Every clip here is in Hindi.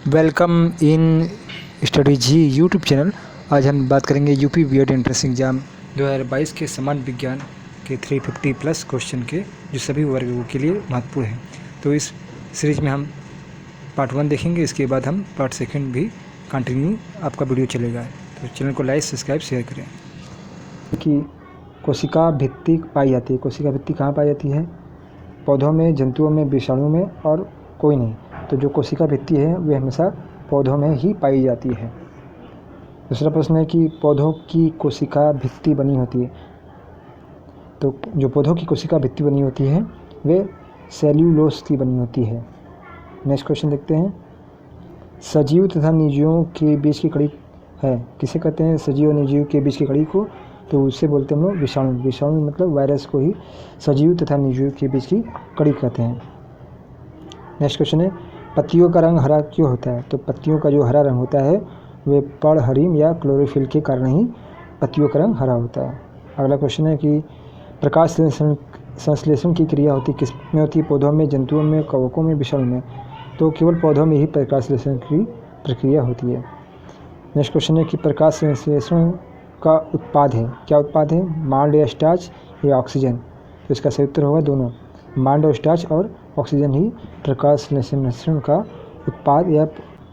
Welcome in study ji YouTube channel. आज हम बात करेंगे यूपी बीएड एंट्रेंस एग्ज़ाम 2022 के समान विज्ञान के 350 प्लस क्वेश्चन के जो सभी वर्गों के लिए महत्वपूर्ण हैं। तो इस सीरीज में हम पार्ट 1 देखेंगे, इसके बाद हम पार्ट 2 भी कंटिन्यू आपका वीडियो चलेगा। तो चैनल को लाइक सब्सक्राइब शेयर करें। कि कोशिका भित्ति पाई जाती है। कोशिका भित्ति कहाँ पाई जाती है? पौधों में, जंतुओं में, विषाणुओं में और कोई नहीं। तो जो कोशिका भित्ति है वे हमेशा पौधों में ही पाई जाती है। दूसरा प्रश्न है कि पौधों की कोशिका भित्ति बनी होती है। तो जो पौधों की कोशिका भित्ति बनी होती है वे सेल्यूलोज की बनी होती है। नेक्स्ट क्वेश्चन देखते हैं। सजीव तथा निर्जीवों के बीच की कड़ी है, किसे कहते हैं? सजीव और निर्जीव के बीच की कड़ी को तो उससे बोलते हैं हम लोग विषाणु। विषाणु मतलब वायरस को ही सजीव तथा निर्जीव के बीच की कड़ी कहते हैं। नेक्स्ट क्वेश्चन है, पत्तियों का रंग हरा क्यों होता है? तो पत्तियों का जो हरा रंग होता है वे पर्णहरिम या क्लोरोफिल के कारण ही पत्तियों का रंग हरा होता है। अगला क्वेश्चन है कि प्रकाश संश्लेषण की क्रिया होती किस में होती है? पौधों में, जंतुओं में, कवकों में, विषाणु में? तो केवल पौधों में ही प्रकाश संश्लेषण की प्रक्रिया होती है। नेक्स्ट क्वेश्चन है कि प्रकाश संश्लेषण का उत्पाद है, क्या उत्पाद है? मांड या स्टार्च या ऑक्सीजन? तो इसका सही उत्तर होगा दोनों, मांड और स्टार्च और ऑक्सीजन ही प्रकाश संश्लेषण का उत्पाद या।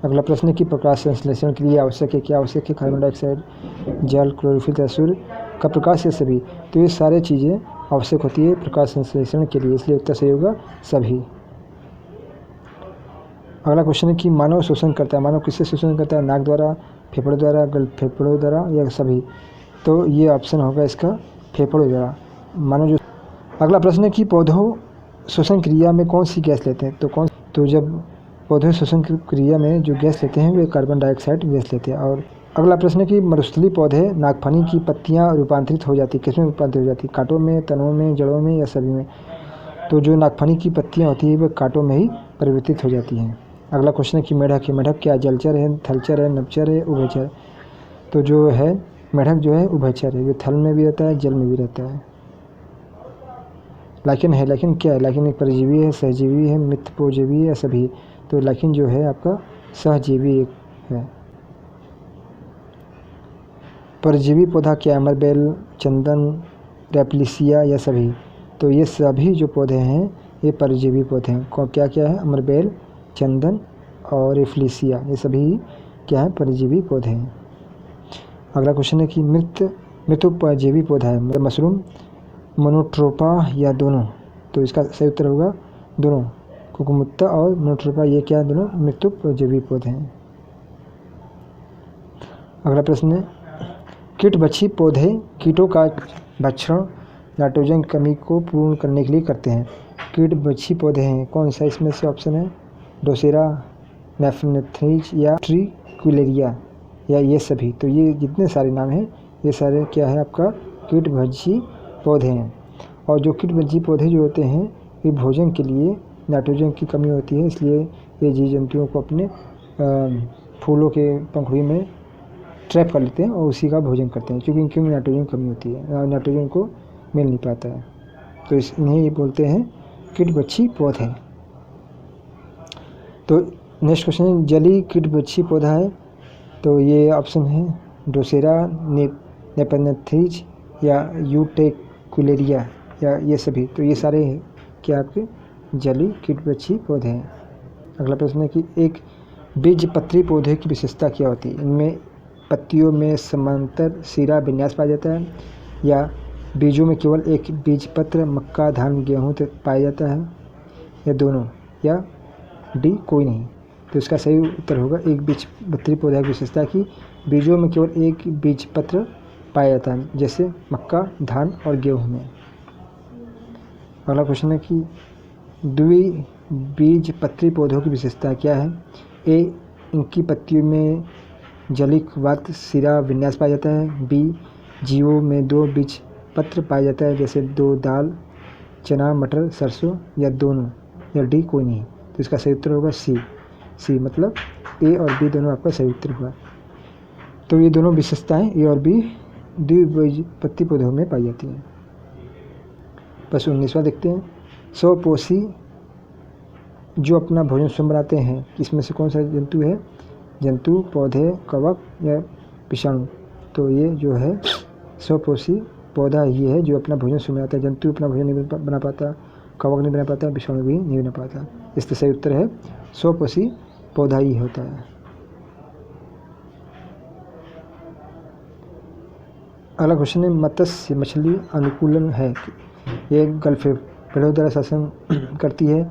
अगला प्रश्न है कि प्रकाश संश्लेषण के लिए आवश्यक है, क्या आवश्यक है? कार्बन डाइऑक्साइड, जल, क्लोरोफिल तथा सूर्य का प्रकाश या सभी? तो ये सारे चीज़ें आवश्यक होती है प्रकाश संश्लेषण के लिए, इसलिए उत्तर सही होगा सभी। अगला क्वेश्चन है कि मानव शोषण करता है। मानव किससे शोषण करता है? नाक द्वारा, फेफड़ों द्वारा, फेफड़ों द्वारा या सभी? तो ये ऑप्शन होगा इसका फेफड़ों द्वारा मानव जो। अगला प्रश्न है कि पौधों श्वसन क्रिया में कौन सी गैस लेते हैं? तो जब पौधे श्वसन क्रिया में जो गैस लेते हैं वे कार्बन डाइऑक्साइड गैस लेते हैं। और अगला प्रश्न है कि मरुस्थलीय पौधे नागफनी की पत्तियां रूपांतरित हो जाती, किसमें रूपांतरित हो जाती? कांटों में, तनों में, जड़ों में या सभी में? तो जो नागफनी की पत्तियां होती है वे कांटों में ही परिवर्तित हो जाती हैं। अगला क्वेश्चन है कि मेढक है। मेढक क्या जलचर है, थलचर है, नभचर है, उभयचर? तो जो है मेढक जो है उभयचर है, वे थल में भी रहता है, जल में भी रहता है। लाखिन है। लाखिन क्या है? लाखिन एक परजीवी है, सहजीवी है, मित्रपोजीवी है या सभी? तो लाखिन जो है आपका सहजीवी एक है। परजीवी पौधा क्या है? अमरबेल, चंदन, रेपलिसिया या सभी? तो ये सभी जो पौधे हैं ये परजीवी पौधे हैं। क्या क्या है? अमरबेल, चंदन और रेपलिसिया, ये सभी क्या है? परजीवी पौधे हैं। अगला क्वेश्चन है कि मृतोपजीवी पौधा है, मशरूम, मोनोट्रोपा या दोनों? तो इसका सही उत्तर होगा दोनों, कुकुमुत्ता और मोनोट्रोपा ये क्या है? दोनों मृतोपजीवी पौधे हैं। अगला प्रश्न है, कीटभक्षी पौधे कीटों का भक्षण नाइट्रोजन कमी को पूर्ण करने के लिए करते हैं। कीटभक्षी पौधे हैं कौन सा? इसमें से ऑप्शन है ड्रोसेरा, नेफनेथ्रीज या ट्रिक्युलेरिया या ये सभी? तो ये जितने सारे नाम हैं ये सारे क्या है आपका कीटभक्षी पौधे हैं। और जो कीटभक्षी पौधे जो होते हैं ये भोजन के लिए नाइट्रोजन की कमी होती है, इसलिए ये जीव जंतुओं को अपने फूलों के पंखुड़ी में ट्रैप कर लेते हैं और उसी का भोजन करते हैं, क्योंकि इनकी नाइट्रोजन कमी होती है, नाइट्रोजन को मिल नहीं पाता है। तो इन्हें ये बोलते हैं कीटभक्षी पौधे। तो नेक्स्ट क्वेश्चन है, जलीय कीटभक्षी पौधा है, तो ये ऑप्शन है ड्रोसेरा, नेपनेथ्रीज या यूट्रिकुलेरिया या ये सभी? तो ये सारे क्या आपके जलीय कीटभक्षी पौधे हैं। अगला प्रश्न है कि एक बीजपत्री पौधे की विशेषता क्या होती है? इनमें पत्तियों में समांतर सिरा विन्यास पाया जाता है या बीजों में केवल एक बीजपत्र, मक्का, धान, गेहूँ पाया जाता है या दोनों या डी कोई नहीं? तो इसका सही उत्तर होगा एक बीजपत्री पौधा की विशेषता की बीजों में केवल एक बीजपत्र पाया जाता है, जैसे मक्का, धान और गेहूँ में। अगला क्वेश्चन है कि द्विबीजपत्री पौधों की विशेषता क्या है? ए, इनकी पत्तियों में जलिकवात सिरा विन्यास पाया जाता है। बी, जीवों में दो बीजपत्र पाया जाता है, जैसे दो दाल, चना, मटर, सरसों या दोनों या डी कोई नहीं? तो इसका सही उत्तर होगा सी मतलब ए और बी दोनों आपका सही उत्तर होगा। तो ये दोनों विशेषताएं ए और बी द्विबीजपत्री पौधों में पाई जाती हैं। बस 19वां देखते हैं, स्वपोषी जो अपना भोजन स्वयं बनाते हैं, इसमें से कौन सा जंतु है? जंतु, पौधे, कवक या विषाणु? तो ये जो है स्वपोषी पौधा ही है जो अपना भोजन स्वयं बनाता है। जंतु अपना भोजन नहीं बना पाता, कवक नहीं बना पाता, विषाणु भी नहीं बना पाता। इसका सही उत्तर है स्वपोषी पौधा ही होता है। अगला क्वेश्चन है, मत्स्य मछली अनुकूलन है। ये गल्फे पेड़ों द्वारा शासन करती है।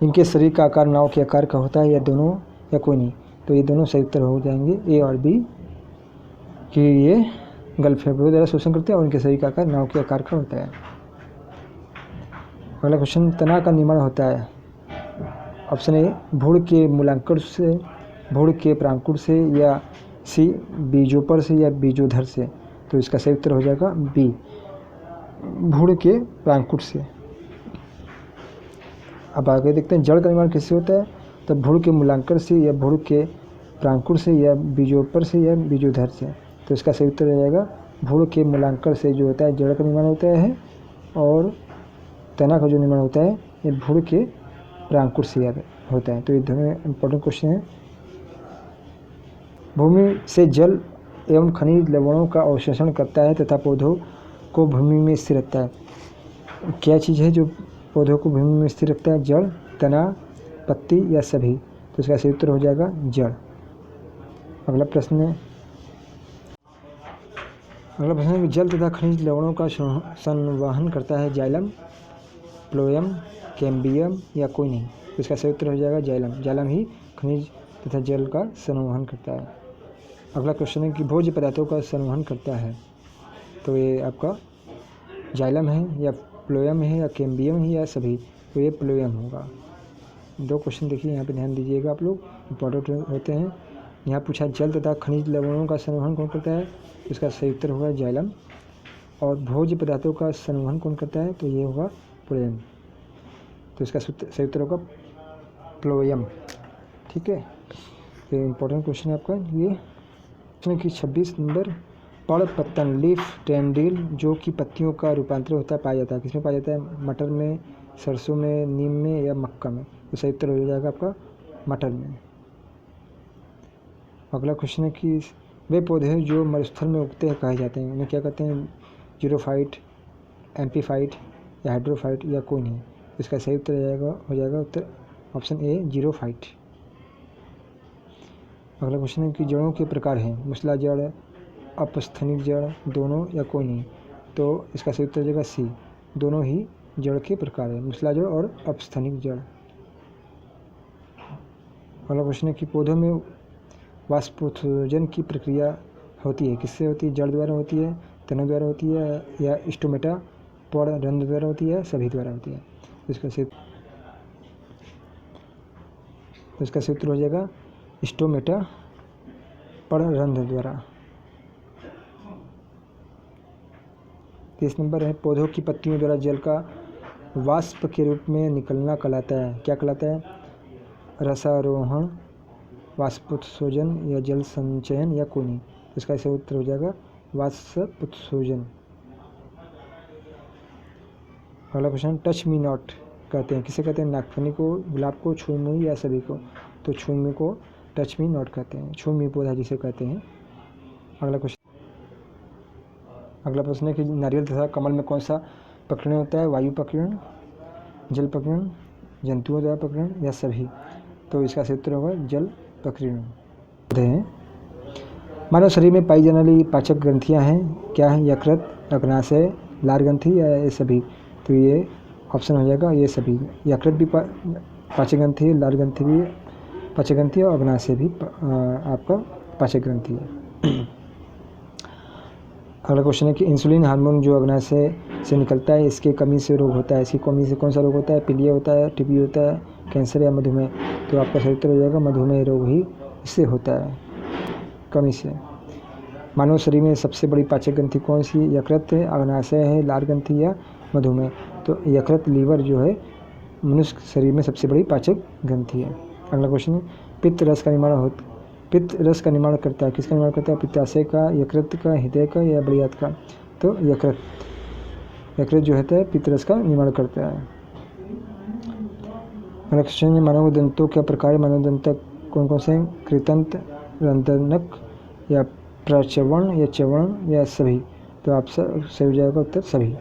इनके शरीर का आकार नाव के आकार का होता है या दोनों या कोई नहीं? तो ये दोनों सही उत्तर हो जाएंगे, ए और बी, कि ये गल्फे पेड़ों द्वारा शोषण करते हैं और इनके शरीर का आकार नाव के आकार का होता है। अगला क्वेश्चन, तना का निर्माण होता है। ऑप्शन ए, भूड़ के मूलांकुर से, भूड़ के प्रांकुर से, या सी, बीजोपर से, या बीजोधर से? तो इसका सही उत्तर हो जाएगा बी, भूड़ के प्रांकुर से। अब आगे देखते हैं, जड़ का निर्माण किससे होता है? तो भूड़ के मूलांकर से, या भूड़ के प्रांकुर से, या बीजोपर से, या बीजोधर से? तो इसका सही उत्तर हो जाएगा भूड़ के मूलांकर से जो होता है जड़ का निर्माण होता है, और तना का जो निर्माण होता है ये भूड़ के प्रांकुर से होता है। तो ये दोनों इंपॉर्टेंट क्वेश्चन है। भूमि से जल एवं खनिज लवणों का अवशोषण करता है तथा पौधों को भूमि में स्थिर रखता है। क्या चीज़ है जो पौधों को भूमि में स्थिर रखता है? जड़, तना, पत्ती या सभी? तो इसका सही उत्तर हो जाएगा जड़। अगला प्रश्न है, जल तथा खनिज लवणों का संवहन करता है जाइलम, प्लोएम, कैम्बियम या कोई नहीं? तो इसका सही उत्तर हो जाएगा जाइलम। जाइलम ही खनिज तथा जल का संवहन करता है। अगला क्वेश्चन है कि भोज्य पदार्थों का संवहन करता है। तो ये आपका जाइलम है, या प्लोएम है, या कैम्बियम है, या सभी? तो ये प्लोएम होगा। दो क्वेश्चन देखिए यहाँ पे, ध्यान दीजिएगा आप लोग, इंपॉर्टेंट होते हैं। यहाँ पूछा जल तथा खनिज लवणों का संवहन कौन करता है? तो इसका सही उत्तर होगा जाइलम। और भोज्य पदार्थों का संवहन कौन करता है? तो ये होगा प्लोएम। तो इसका सही उत्तर होगा प्लोएम। ठीक है, ये इंपॉर्टेंट क्वेश्चन है आपका। ये कि 26 नंबर, पड़ पत्तन, लीफ टेंडिल, जो कि पत्तियों का रूपांतर होता है, पाया जाता है। किसमें पाया जाता है? मटर में, सरसों में, नीम में, या मक्का में? तो सही उत्तर हो जाएगा आपका मटर में। अगला क्वेश्चन है कि वे पौधे जो मरुस्थल में उगते हैं कहे जाते हैं, उन्हें क्या कहते हैं? जीरोफाइट, एम्पीफाइट, या हाइड्रोफाइट, या कोई नहीं? इसका सही उत्तर हो जाएगा उत्तर ऑप्शन ए, जीरोफाइट। अगला क्वेश्चन है कि जड़ों के प्रकार हैं, मूसला जड़, अपस्थनिक जड़, दोनों या कोई नहीं? तो इसका सही उत्तर हो जाएगा सी, दोनों ही जड़ के प्रकार है, मूसला जड़ और अपस्थनिक जड़। अगला क्वेश्चन है कि पौधों में वाष्पोत्सर्जन की प्रक्रिया होती है, किससे होती है? जड़ द्वारा होती है, तनों द्वारा होती है, या स्टोमेटा, पड़, रंध्र द्वारा होती है, सभी द्वारा होती है? तो इसका सही उत्तर हो जाएगा स्टोमेटा, पड़, रंध्र द्वारा। 30 नंबर है, पौधों की पत्तियों द्वारा जल का वाष्प के रूप में निकलना कहलाता है, क्या कहलाता है? रसारोहण, वाष्पोत्सर्जन, या जल संचयन, या कोई नहीं? इसका सही उत्तर हो जाएगा वाष्पोत्सर्जन। अगला क्वेश्चन, टच मी नॉट कहते हैं, किसे कहते हैं? नागफनी को, गुलाब को, छुई, या सभी को? तो छुई को टच मी नॉट कहते हैं, छुई पौधा जिसे कहते हैं। अगला प्रश्न है कि नारियल तथा कमल में कौन सा प्रकीर्णन होता है? वायु प्रकीर्णन, जल प्रकीर्णन, जंतुओं द्वारा प्रकीर्णन, या सभी? तो इसका सही उत्तर होगा जल प्रकीर्णन। मानव शरीर में पाई जाने वाली पाचक ग्रंथियां हैं, क्या है? यकृत, अग्नाशय, लार ग्रंथि, या ये सभी? तो ये ऑप्शन हो जाएगा ये सभी। यकृत भी पाचक ग्रंथि है, लार ग्रंथि भी पाचक ग्रंथि है, और अग्नाशय भी आपका पाचक ग्रंथि है। अगला क्वेश्चन है कि इंसुलिन हार्मोन जो अग्नाशय से निकलता है, इसके कमी से रोग होता है, इसकी कमी से कौन सा रोग होता है? पीलिया होता है, टीबी होता है, कैंसर, या मधुमेह? तो आपका सही उत्तर हो जाएगा मधुमेह रोग ही इससे होता है, कमी से। मानव शरीर में सबसे बड़ी पाचक ग्रंथि कौन सी? यकृत है, अग्नाशय है, लार ग्रंथि, या मधुमेह? तो यकृत, लीवर जो है मनुष्य शरीर में सबसे बड़ी पाचक ग्रंथि है। अगला क्वेश्चन है, पित्त रस का निर्माण करता है, किसका निर्माण करता है? पित्ताशय का, यकृत का, हृदय का, या बड़ियात का? तो यकृत जो होता है पित्त रस का निर्माण करता है। अगला क्वेश्चन है मानव दंतों क्या प्रकार है? मानव दंत कौन कौन से हैं? कृंतक, रंध्रनक या प्रचवन या च्यवन या सभी? तो आप सही हो जाएगा उत्तर सभी।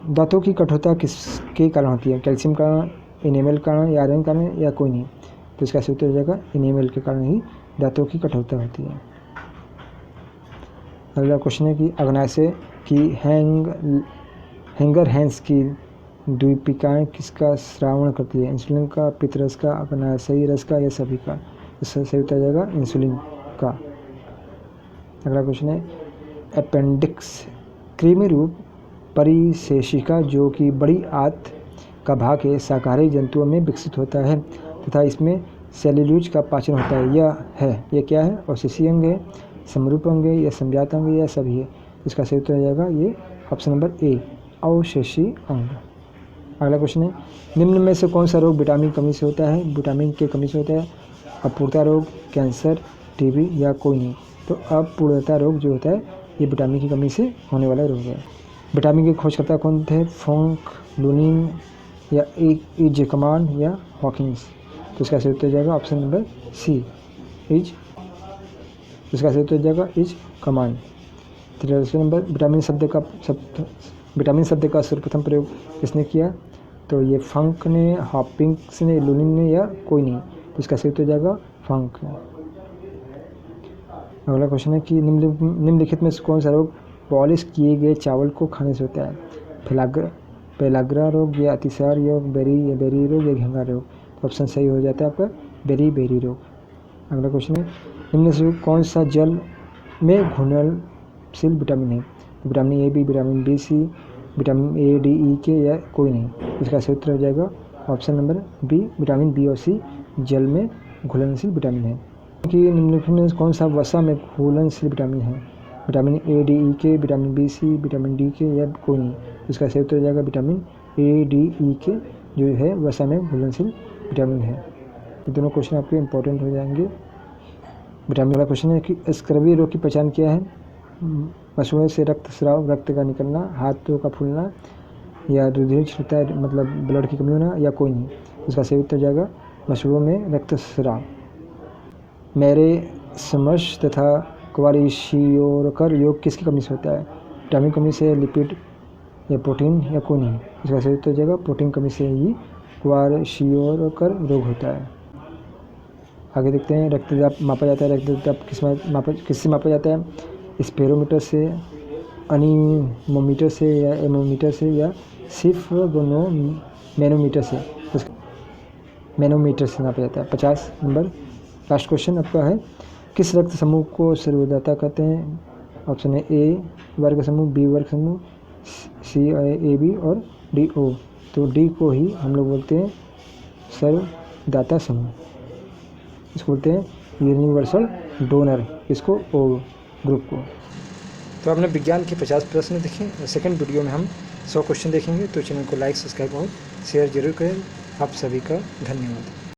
दांतों की कठोरता किसके कारण होती है? कैल्शियम कारण, इनेमल कारण या आयरन कारण या कोई नहीं? तो इसका सही उत्तर हो जाएगा इनेमल के कारण ही दांतों की कठोरता होती है। अगला क्वेश्चन है कि अग्नाशय की हैंगर हैंस की द्वीपिकाएँ किसका श्रावण करती है? इंसुलिन का, पित्तरस का, अग्नाशयी रस का या सभी का? इसका सही उत्तर जाएगा इंसुलिन का। अगला क्वेश्चन है अपेंडिक्स कृमि रूप परिशेषिका जो कि बड़ी आंत का भाग है, शाकाहारी जंतुओं में विकसित होता है तथा इसमें सेल्यूलोज का पाचन होता है। यह क्या है? अवशेषी अंग है, समरूप अंग है या समजात अंग है या सभी है? इसका सही उत्तर हो जाएगा ये ऑप्शन नंबर ए, अवशेषी अंग। अगला क्वेश्चन है निम्न में से कौन सा रोग विटामिन कमी से होता है? विटामिन की कमी से होता है? अपूर्णता रोग, कैंसर, टीबी या कोई नहीं? तो अपूर्णता रोग जो होता है ये विटामिन की कमी से होने वाला रोग है। विटामिन के खोजकर्ता कौन थे? फोंक, लुनिन या इजकमान या हॉकिंस? तो इसका सही उत्तर हो जाएगा ऑप्शन नंबर सी, इसका सही उत्तर हो जाएगा इज कमान। 23 नंबर विटामिन शब्द का सर्वप्रथम प्रयोग किसने किया? तो ये फंक ने, हॉकिंस ने, लुनिन ने या कोई नहीं? तो इसका सही उत्तर हो जाएगा फंक। अगला क्वेश्चन है कि निम्नलिखित में से कौन सा रोग पॉलिश किए गए चावल को खाने से होता है? पेलाग्रा रोग या अतिसार या बेरी रोग या घेंगा रोग? तो ऑप्शन सही हो जाता है आपका बेरी रोग। अगला क्वेश्चन है निम्न से कौन सा जल में घुलनशील विटामिन है? Vitamin A, B, vitamin B, C, vitamin A, D, E K या कोई नहीं? इसका सही उत्तर हो जाएगा option number B, vitamin B और सी जल में घुलनशील विटामिन है। कि निम्नलिखित में कौन सा वसा में घुलनशील विटामिन है? विटामिन ए, डी, ई के, vitamin B, C, vitamin D के या कोई नहीं? इसका सही उत्तर हो जाएगा विटामिन ए, डी, ई के जो है वसा में घुलनशील विटामिन है। ये दोनों क्वेश्चन आपके इंपॉर्टेंट हो जाएंगे। विटामिन वाला क्वेश्चन है कि स्कर्वी रोग की पहचान क्या है? मसूड़े से रक्तस्राव, रक्त का निकलना, हाथों का फूलना या रुधिर छिड़ता मतलब ब्लड की कमी होना या कोई नहीं? इसका सही उत्तर जाएगा मसूड़ों में रक्तस्राव। मेरे समश तथा क्वारिशियोरकर योग किसकी कमी से होता है? विटामिन कमी से, लिपिड या प्रोटीन या कोई नहीं? इसका सही उत्तर जाएगा प्रोटीन कमी से ही क्वारिशियोरकर रोग होता है। आगे देखते हैं रक्तचाप मापा जाता है। रक्तचाप किससे मापा जाता है? स्पेरोमीटर से, अनीमोमीटर से या एमोमीटर से या सिर्फ मैनोमीटर से? मैनोमीटर से नापा जाता है। 50 नंबर लास्ट क्वेश्चन आपका है किस रक्त समूह को सर्वदाता कहते हैं? ऑप्शन है ए वर्ग समूह, बी वर्ग समूह, सी ए बी और डी ओ। तो डी को ही हम लोग बोलते हैं सर्वदाता समूह, इसको बोलते हैं यूनिवर्सल डोनर, इसको ओ ग्रुप को। तो आपने विज्ञान के 50 प्रश्न देखे। सेकंड वीडियो में हम 100 क्वेश्चन देखेंगे। तो चैनल को लाइक, सब्सक्राइब और शेयर जरूर करें। आप सभी का धन्यवाद।